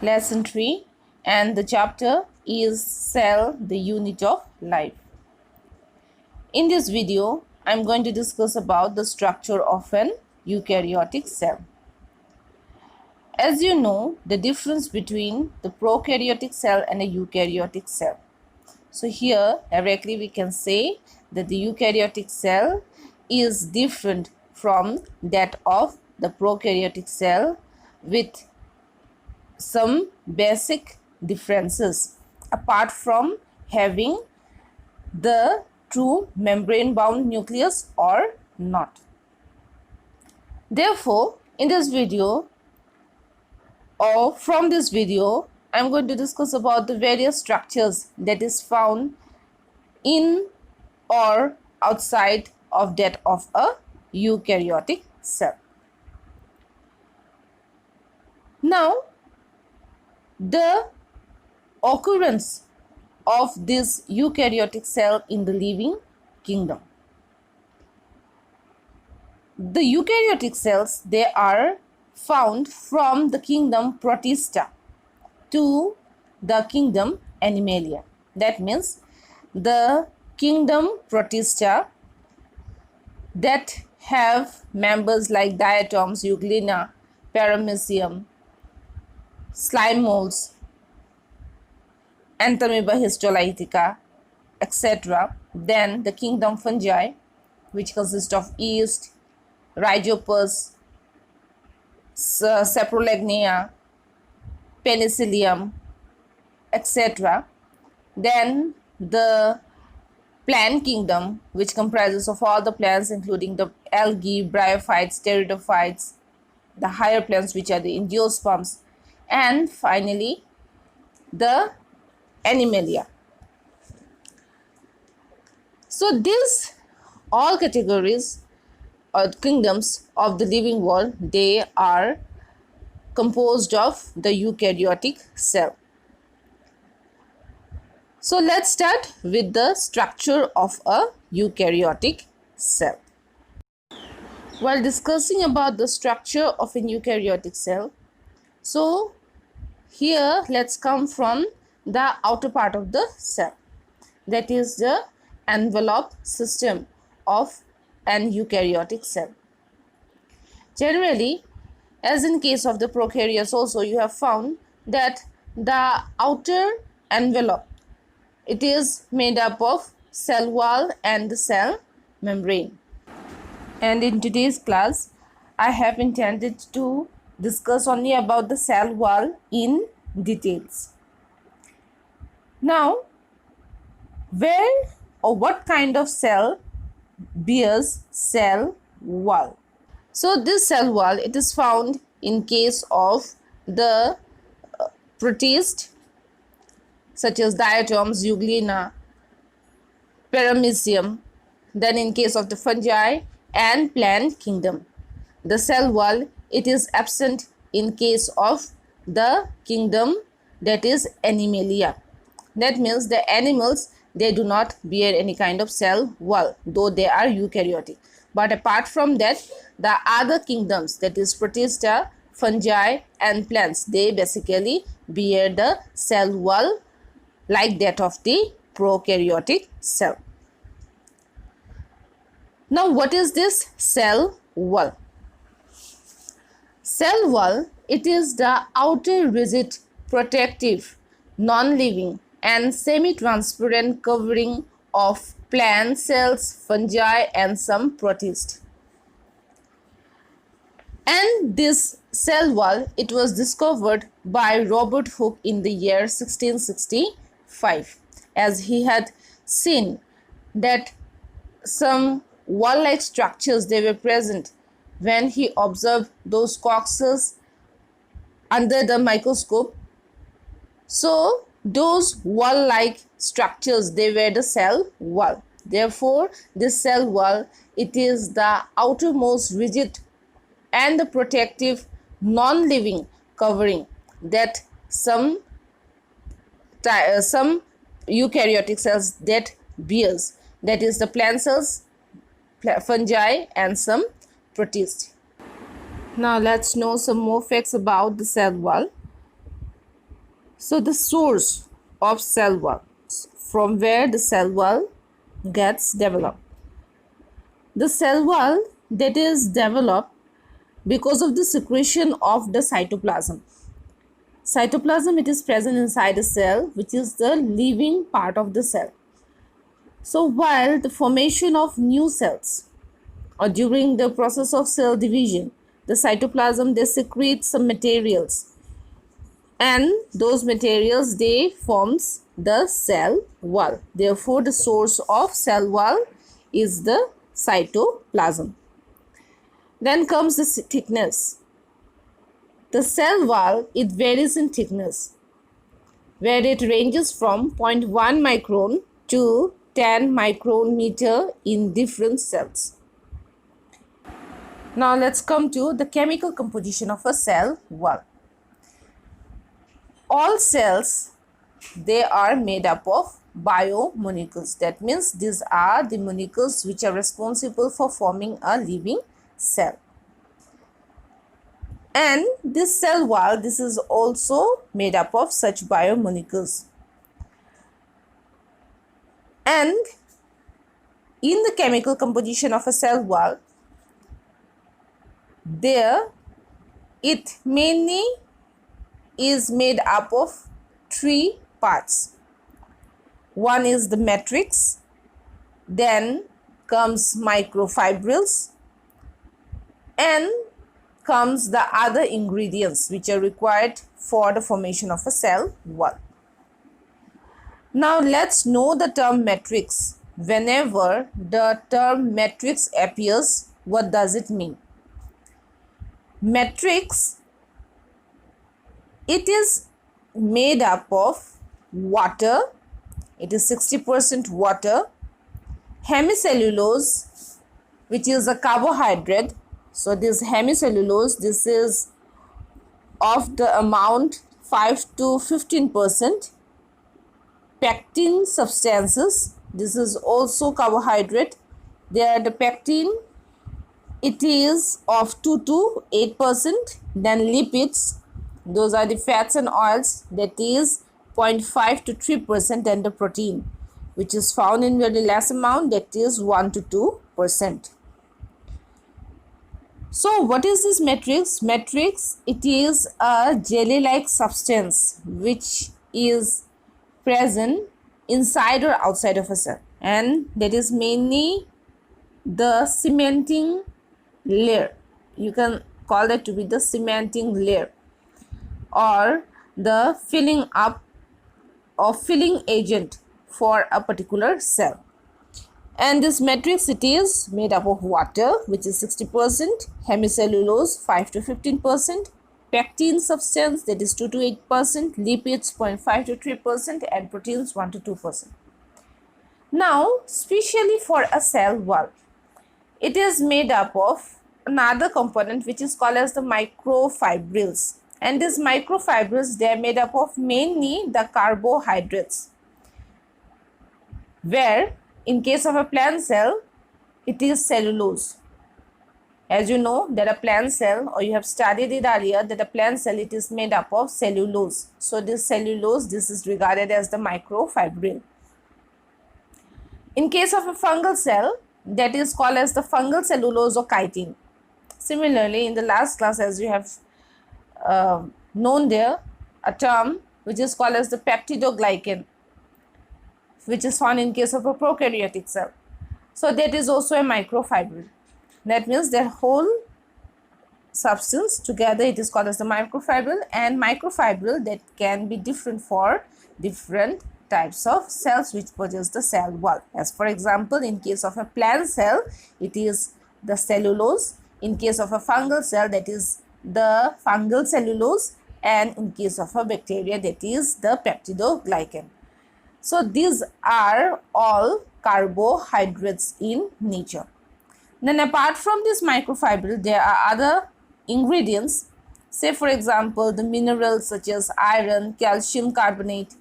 lesson 3, and the chapter is Cell, the Unit of Life. In this video, I'm going to discuss about the structure of an eukaryotic cell. As you know, the difference between the prokaryotic cell and a eukaryotic cell. So here directly we can say that the eukaryotic cell is different from that of the prokaryotic cell with some basic differences apart from having the true membrane bound nucleus or not. Therefore, in this video or from this video, I am going to discuss about the various structures that is found in or outside of that of a eukaryotic cell. Now, the occurrence of this eukaryotic cell in the living kingdom. The eukaryotic cells, they are found from the kingdom Protista to the kingdom Animalia. That means the kingdom Protista that have members like diatoms, euglena, paramecium, slime molds, Entamoeba histolytica, etc. Then the kingdom fungi, which consist of yeast, rhizopus, saprolegnia, penicillium, etc. Then the plant kingdom, which comprises of all the plants including the algae, bryophytes, pteridophytes, the higher plants which are the angiosperms, and finally the Animalia. So these all categories or kingdoms of the living world, they are composed of the eukaryotic cell. So let's start with the structure of a eukaryotic cell. While discussing about the structure of a eukaryotic cell, so here let's come from the outer part of the cell, that is the envelope system of an eukaryotic cell. Generally, as in case of the prokaryotes also, you have found that the outer envelope, it is made up of cell wall and the cell membrane. And in today's class, I have intended to discuss only about the cell wall in details. Now, where or what kind of cell bears cell wall? So this cell wall, it is found in case of the protist such as diatoms, euglena, paramecium. Then in case of the fungi and plant kingdom, the cell wall, it is absent in case of the kingdom that is Animalia. That means the animals, they do not bear any kind of cell wall, though they are eukaryotic. But apart from that, the other kingdoms, that is Protista, fungi and plants, they basically bear the cell wall like that of the prokaryotic cell. Now, what is this cell wall? Cell wall, it is the outer rigid, protective, non-living and semi-transparent covering of plant cells, fungi and some protists. And this cell wall, it was discovered by Robert Hooke in the year 1665, as he had seen that some wall-like structures, they were present when he observed those coccyx under the microscope. So those wall-like structures, they were the cell wall. Therefore, this cell wall, it is the outermost rigid and the protective non-living covering that some eukaryotic cells that bears, that is the plant cells, fungi and some protists. Now let's know some more facts about the cell wall. So the source of cell wall, from where the cell wall gets developed. The cell wall that is developed because of the secretion of the cytoplasm. Cytoplasm, it is present inside a cell, which is the living part of the cell. So while the formation of new cells or during the process of cell division, the cytoplasm, they secrete some materials, and those materials, they forms the cell wall. Therefore the source of cell wall is the cytoplasm. Then comes the thickness. The cell wall, it varies in thickness, where it ranges from 0.1 micron to 10 micrometer in different cells. Now let's come to the chemical composition of a cell wall. All cells, they are made up of biomolecules. That means these are the molecules which are responsible for forming a living cell. And this cell wall, this is also made up of such biomolecules. And in the chemical composition of a cell wall, there it mainly is made up of three parts. One is the matrix, then comes microfibrils, and comes the other ingredients which are required for the formation of a cell wall. Now let's know the term matrix. Whenever the term matrix appears, what does it mean? Matrix, it is made up of water, it is 60% water, hemicellulose, which is a carbohydrate. So this hemicellulose, this is of the amount 5 to 15%. Pectin substances, this is also carbohydrate. There the pectin, it is of 2 to 8%. Then lipids, those are the fats and oils, that is 0.5 to 3%. And the protein, which is found in very less amount, that is 1 to 2%. So what is this matrix? Matrix, it is a jelly-like substance which is present inside or outside of a cell, and that is mainly the cementing layer. You can call that to be the cementing layer, or the filling up or filling agent for a particular cell. And this matrix, it is made up of water, which is 60%, hemicellulose 5 to 15%, pectin substance, that is 2 to 8%, lipids 0.5 to 3%, and proteins 1 to 2%. Now, specially for a cell wall, it is made up of another component which is called as the microfibrils. And these microfibrils, they are made up of mainly the carbohydrates, where in case of a plant cell, it is cellulose. As you know that a plant cell, or you have studied it earlier, that a plant cell, it is made up of cellulose. So this cellulose, this is regarded as the microfibril. In case of a fungal cell, that is called as the fungal cellulose or chitin. Similarly, in the last class, as you have known there, a term which is called as the peptidoglycan, which is found in case of a prokaryotic cell. So that is also a microfibril. That means their whole substance together, it is called as the microfibril. And microfibril, that can be different for different types of cells which possess the cell wall. As for example, in case of a plant cell, it is the cellulose. In case of a fungal cell, that is the fungal cellulose. And in case of a bacteria, that is the peptidoglycan. So these are all carbohydrates in nature. Then apart from this microfibril, there are other ingredients. Say for example, the minerals such as iron, calcium carbonate,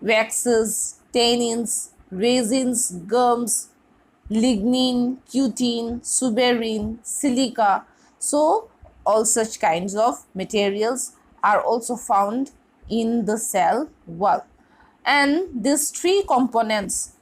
waxes, tannins, resins, gums, lignin, cutin, suberin, silica. So all such kinds of materials are also found in the cell wall. And these three components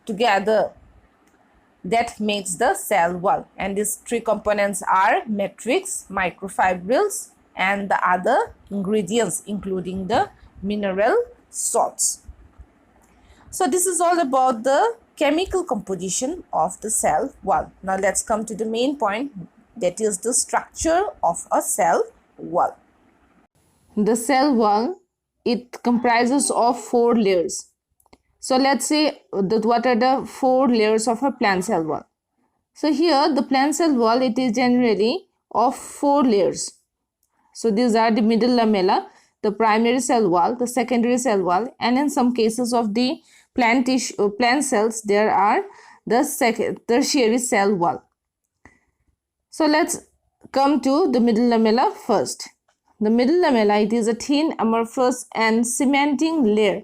together that makes the cell wall, and these three components are matrix, microfibrils, and the other ingredients including the mineral salts. So this is all about the chemical composition of the cell wall. Now let's come to the main point, that is the structure of a cell wall. The cell wall, it comprises of 4 layers. So let's say what are the 4 layers of a plant cell wall. So here the plant cell wall, it is generally of 4 layers. So these are the middle lamella, the primary cell wall, the secondary cell wall, and in some cases of the plant cells there are the tertiary cell wall. So let's come to the middle lamella first. The middle lamella, it is a thin amorphous and cementing layer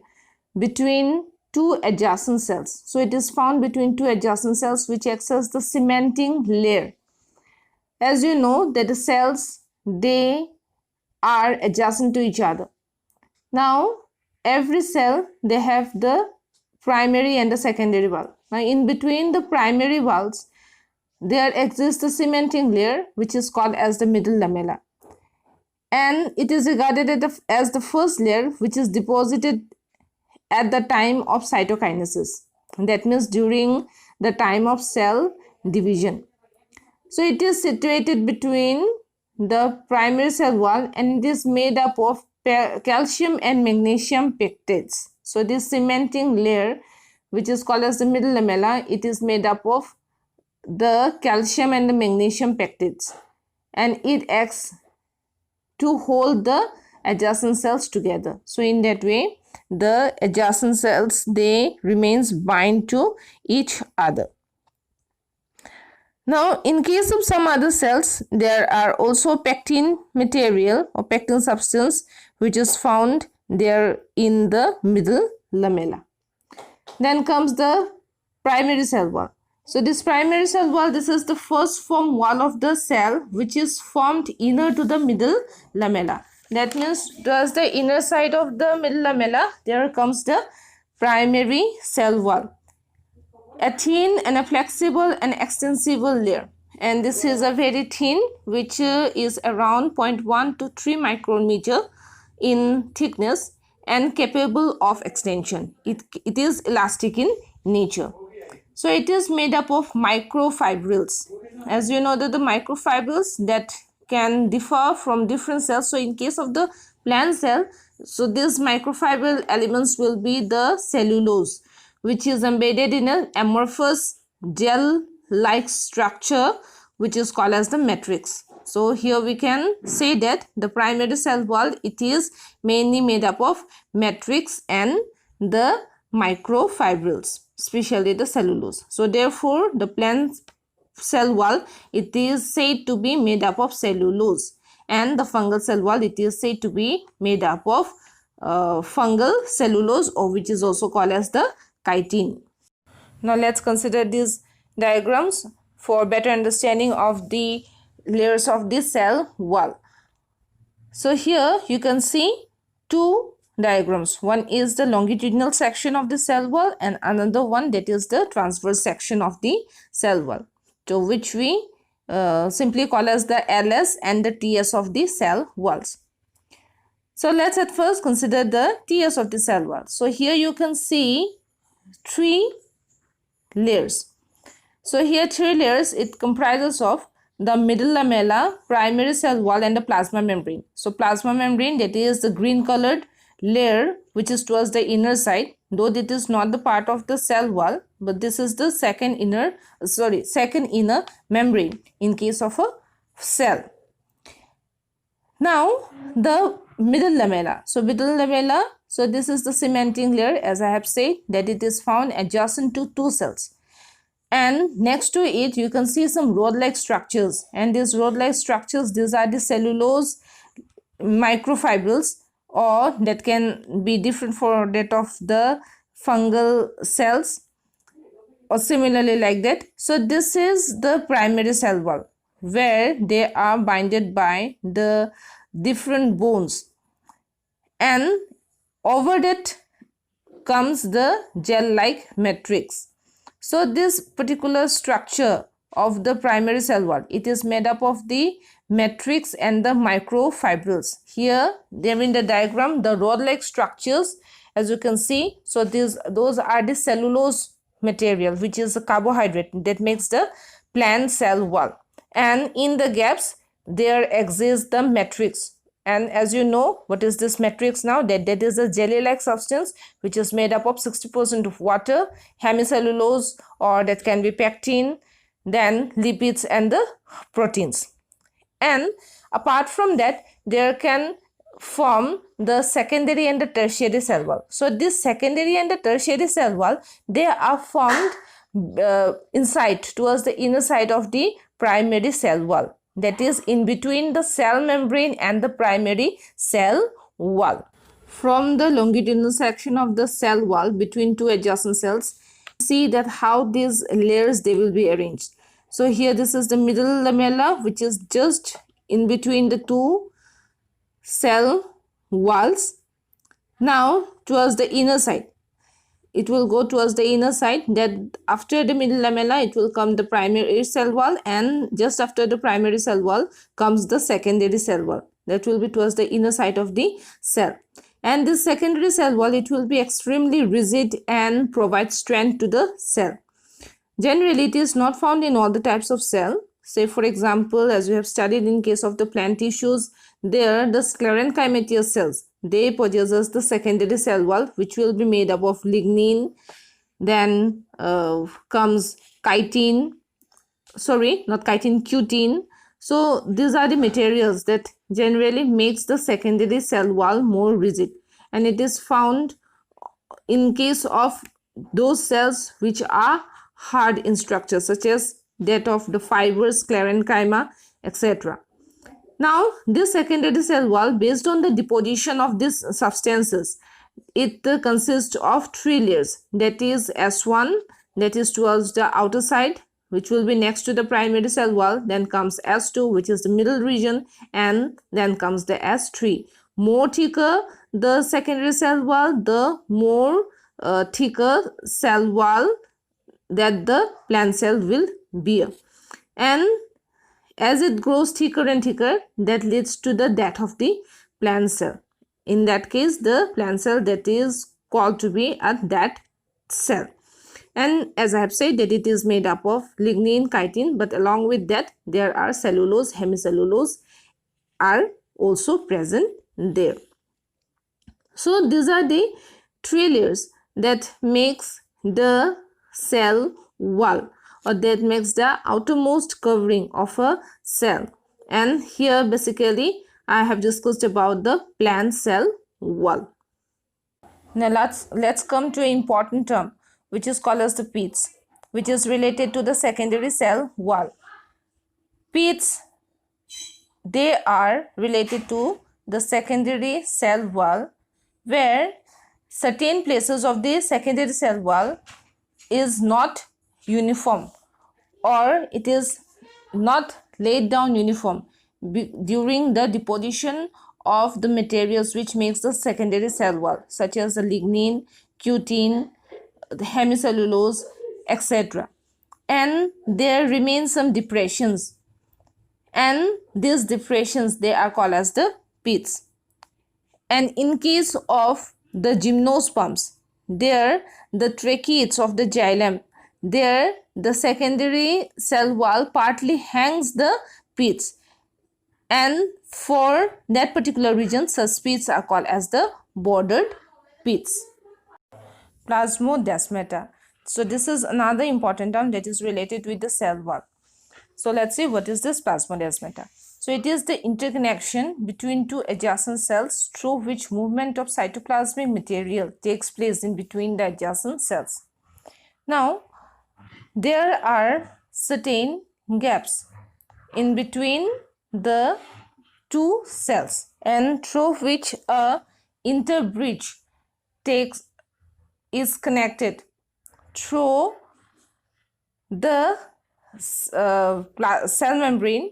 between 2 adjacent cells. So it is found between 2 adjacent cells, which acts as the cementing layer. As you know that the cells, they are adjacent to each other. Now every cell, they have the primary and the secondary wall. Now in between the primary walls there exists the cementing layer, which is called as the middle lamella, and it is regarded as the first layer, which is deposited at the time of cytokinesis. That means during the time of cell division. So it is situated between the primary cell wall, and it is made up of calcium and magnesium peptides. So this cementing layer, which is called as the middle lamella, it is made up of the calcium and the magnesium peptides, and it acts to hold the adjacent cells together. So in that way the adjacent cells, they remains bind to each other. Now in case of some other cells, there are also pectin material or pectin substance which is found there in the middle lamella. Then comes the primary cell wall. So this primary cell wall, this is the first formed wall of the cell, which is formed inner to the middle lamella. That means towards the inner side of the middle lamella, there comes the primary cell wall. A thin and a flexible and extensible layer. And this is a very thin, which is around 0.1 to 3 micrometer in thickness and capable of extension. It is elastic in nature. So it is made up of microfibrils. As you know that the microfibrils that can differ from different cells. So in case of the plant cell, so these microfibril elements will be the cellulose, which is embedded in an amorphous gel-like structure, which is called as the matrix. So here we can say that the primary cell wall, it is mainly made up of matrix and the microfibrils, especially the cellulose. So therefore the plant cell wall, it is said to be made up of cellulose, and the fungal cell wall, it is said to be made up of fungal cellulose, or which is also called as the chitin. Now let's consider these diagrams for better understanding of the layers of the cell wall. So here you can see 2 diagrams. One is the longitudinal section of the cell wall, and another one, that is the transverse section of the cell wall, to which we simply call as the LS and the TS of the cell walls. So let's at first consider the TS of the cell wall. So here you can see 3 layers. So here 3 layers, it comprises of the middle lamella, primary cell wall, and the plasma membrane. So plasma membrane, that is the green colored layer which is towards the inner side, though it is not the part of the cell wall, but this is the second inner membrane in case of a cell. Now the middle lamella. So middle lamella, so this is the cementing layer, as I have said, that it is found adjacent to 2 cells, and next to it you can see some rod-like structures, and these rod-like structures, these are the cellulose microfibrils, or that can be different for that of the fungal cells, or similarly like that. So this is the primary cell wall, where they are binded by the different bones, and over that comes the gel-like matrix. So this particular structure of the primary cell wall, it is made up of the matrix and the microfibrils. Here they are in the diagram, the rod-like structures, as you can see. So those are the cellulose material, which is a carbohydrate that makes the plant cell wall, and in the gaps there exists the matrix. And as you know, what is this matrix now? That is a jelly-like substance which is made up of 60% of water, hemicellulose, or that can be pectin, then lipids and the proteins. And apart from that, there can form the secondary and the tertiary cell wall. So this secondary and the tertiary cell wall, they are formed inside, towards the inner side of the primary cell wall, that is in between the cell membrane and the primary cell wall. From the longitudinal section of the cell wall between two adjacent cells, see that how these layers they will be arranged. So here this is the middle lamella, which is just in between the two cell walls. Now towards the inner side, it will go towards the inner side, that after the middle lamella it will come the primary cell wall, and just after the primary cell wall comes the secondary cell wall, that will be towards the inner side of the cell. And this secondary cell wall, it will be extremely rigid and provide strength to the cell. Generally it is not found in all the types of cell. Say for example, as we have studied in case of the plant tissues, there the sclerenchymatous cells, they possess the secondary cell wall, which will be made up of lignin, then comes chitin, cutin. So these are the materials that generally makes the secondary cell wall more rigid, and it is found in case of those cells which are hard in structure, such as that of the fibers, sclerenchyma, etc. Now this secondary cell wall, based on the deposition of these substances, it consists of three layers, that is S1, that is towards the outer side, which will be next to the primary cell wall, then comes S2, which is the middle region, and then comes the S3. More thicker the secondary cell wall, the more thicker cell wall that the plant cell will bear, and as it grows thicker and thicker, that leads to the death of the plant cell. In that case, the plant cell that is called to be a dead cell. And as I have said, that it is made up of lignin, chitin, but along with that there are cellulose, hemicellulose are also present there. So these are the three layers that makes the cell wall, or that makes the outermost covering of a cell. And here basically I have discussed about the plant cell wall. Now let's come to an important term, which is called as the pits, which is related to the secondary cell wall. Pits, they are related to the secondary cell wall, where certain places of the secondary cell wall is not uniform, or it is not laid down uniform during the deposition of the materials which makes the secondary cell wall, such as the lignin, chitin, the hemicellulose, etc. And there remain some depressions, and these depressions, they are called as the pits. And in case of the gymnosperms, there the tracheids of the xylem, there the secondary cell wall partly hangs the pits, and for that particular region such pits are called as the bordered pits. Plasmodesmata. So this is another important term that is related with the cell wall. So let's see what is this plasmodesmata. So it is the interconnection between two adjacent cells through which movement of cytoplasmic material takes place in between the adjacent cells. Now there are certain gaps in between the two cells, and through which a interbridge is connected through the cell membrane,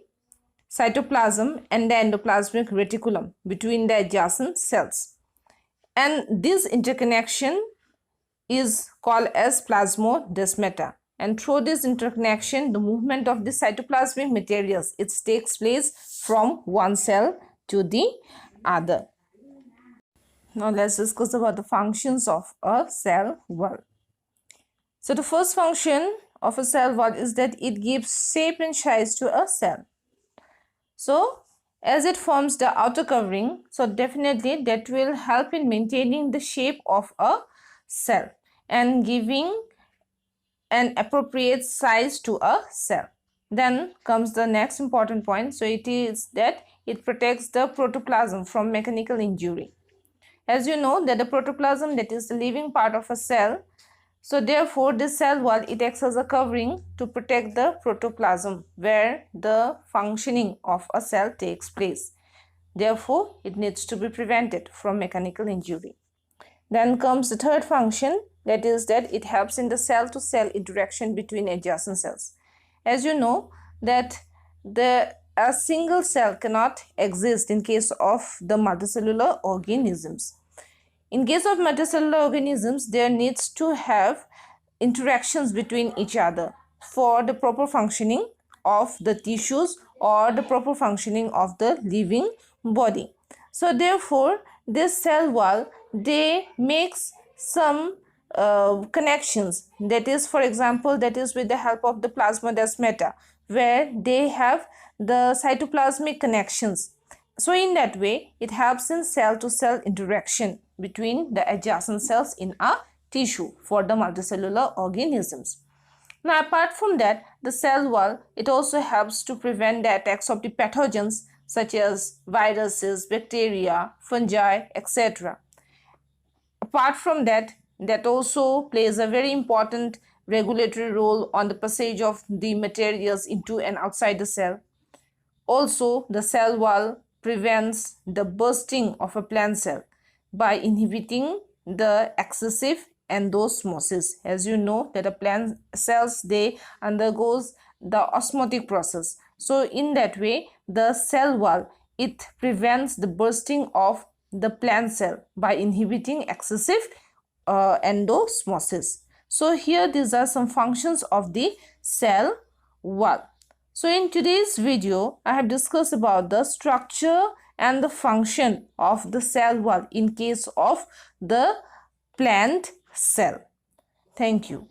cytoplasm, and the endoplasmic reticulum between the adjacent cells. And this interconnection is called as plasmodesmata. And through this interconnection, the movement of the cytoplasmic materials, it takes place from one cell to the other. Now let's discuss about the functions of a cell wall. So the first function of a cell wall is that it gives shape and size to a cell. So as it forms the outer covering, so definitely that will help in maintaining the shape of a cell and giving an appropriate size to a cell. Then comes the next important point. So it is that it protects the protoplasm from mechanical injury. As you know that the protoplasm, that is the living part of a cell, so therefore this cell wall, it acts as a covering to protect the protoplasm where the functioning of a cell takes place. Therefore it needs to be prevented from mechanical injury. Then comes the third function, that is that it helps in the cell to cell interaction between adjacent cells. As you know that a single cell cannot exist in case of the multicellular organisms. In case of multicellular organisms, there needs to have interactions between each other for the proper functioning of the tissues or the proper functioning of the living body. So therefore this cell wall, they makes some connections, that is, for example, that is with the help of the plasmodesmata, where they have the cytoplasmic connections. So in that way it helps in cell to cell interaction between the adjacent cells in a tissue for the multicellular organisms. Now apart from that, the cell wall, it also helps to prevent the attacks of the pathogens such as viruses, bacteria, fungi, etc. Apart from that, that also plays a very important regulatory role on the passage of the materials into and outside the cell. Also, the cell wall prevents the bursting of a plant cell by inhibiting the excessive endosmosis. As you know that the plant cells, they undergoes the osmotic process. So in that way, the cell wall, it prevents the bursting of the plant cell by inhibiting excessive endosmosis. So here these are some functions of the cell wall. So in today's video, I have discussed about the structure and the function of the cell wall in case of the plant cell. Thank you.